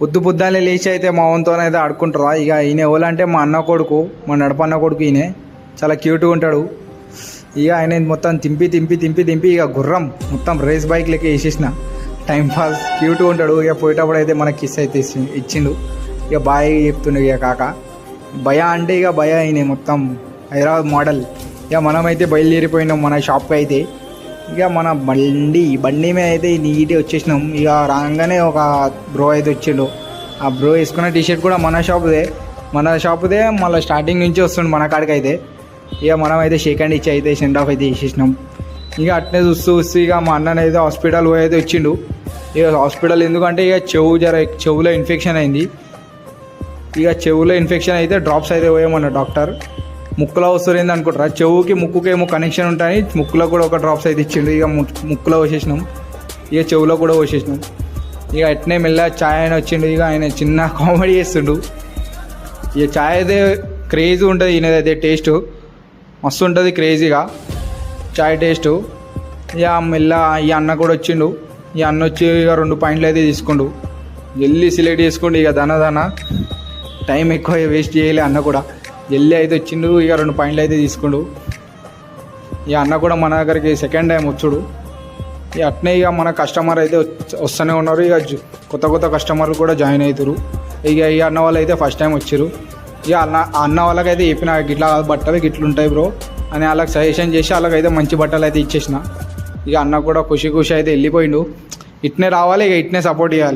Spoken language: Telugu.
పొద్దున్నే లేచి అయితే మా వంతోనైతే ఆడుకుంటారా. ఇక ఈయన ఎవరంటే మా అన్న కొడుకు, మా నడపన్న కొడుకు. ఈయన చాలా క్యూట్గా ఉంటాడు. ఇక ఆయన మొత్తం తింపి ఇక గుర్రం మొత్తం రేస్ బైక్ లెక్క వేసేసిన. టైం పాస్ క్యూట్గా ఉంటాడు. ఇక పోయేటప్పుడు అయితే మనకి కిస్ అయితే ఇచ్చిండు. ఇక బాయ్ చెప్తుండే ఇక కాక భయ అంటే ఇక భయ అయినాయి మొత్తం హైదరాబాద్ మోడల్. ఇక మనమైతే బయలుదేరిపోయినాం మన షాప్కి అయితే. ఇక మన బండి మీద అయితే నీట్గా వచ్చేసినాం. ఇక రాగానే ఒక బ్రో అయితే వచ్చిండు. ఆ బ్రో వేసుకున్న టీషర్ట్ కూడా మన షాపుదే మళ్ళీ స్టార్టింగ్ నుంచి వస్తుండు మన కాడికి అయితే. ఇక మనం అయితే షేక్ హ్యాండ్ ఇచ్చి అయితే సెండ్ ఆఫ్ అయితే ఇచ్చేసినాం. ఇక అట్నే చూస్తూ ఇక మా అన్నని అయితే హాస్పిటల్ పోయి అయితే వచ్చిండు. ఇక హాస్పిటల్ ఎందుకంటే ఇక చెవులో ఇన్ఫెక్షన్ అయింది. ఇక చెవులో ఇన్ఫెక్షన్ అయితే డ్రాప్స్ అయితే పోయామన్న డాక్టర్. ముక్కులో వస్తుంది అనుకుంటారా, చెవుకి ముక్కుకి ఏమో కనెక్షన్ ఉంటాయని ముక్కులో కూడా ఒక డ్రాప్స్ అయితే ఇచ్చిండు. ఇక ముక్కులో పోసేసినాం, ఇక చెవులో కూడా పోసేసినాం. ఇక అట్నే మెల్ల ఛాయ్ అని వచ్చిండు. ఇక ఆయన చిన్న కామెడీ చేస్తుండు. ఇక ఛాయ్ అయితే క్రేజీ ఉంటుంది, ఈయనదైతే టేస్ట్ మస్తు ఉంటుంది క్రేజీగా ఛాయ్ టేస్టు. ఇక మెల్ల ఈ అన్న కూడా వచ్చిండు. ఈ అన్న వచ్చి ఇక 2 పాయింట్లు అయితే తీసుకుండు. జల్దీ సెలెక్ట్ చేసుకోండి. ఇక దన టైం ఎక్కువ వేస్ట్ చేయలే అన్న కూడా. జల్దీ అయితే వచ్చిండు. ఇక 2 పాయింట్లు అయితే తీసుకుండు. ఇక అన్న కూడా మన దగ్గరికి సెకండ్ టైం వచ్చుడు. ఇక అట్నే ఇక మన కస్టమర్ అయితే వస్తూనే ఉన్నారు. ఇక కొత్త కస్టమర్లు కూడా జాయిన్ అవుతారు. ఇక ఈ అన్న వాళ్ళు అయితే ఫస్ట్ టైం వచ్చారు. ఇక అన్న వాళ్ళకైతే చెప్పిన గిట్లా బట్టలు గిట్లుంటాయి బ్రో అని వాళ్ళకి సజెషన్ చేసి వాళ్ళకైతే మంచి బట్టలు అయితే ఇచ్చేసిన. ఇక అన్న కూడా ఖుషి అయితే వెళ్ళిపోయిండు. ఇట్నే రావాలి, ఇక ఇట్నే సపోర్ట్ చేయాలి.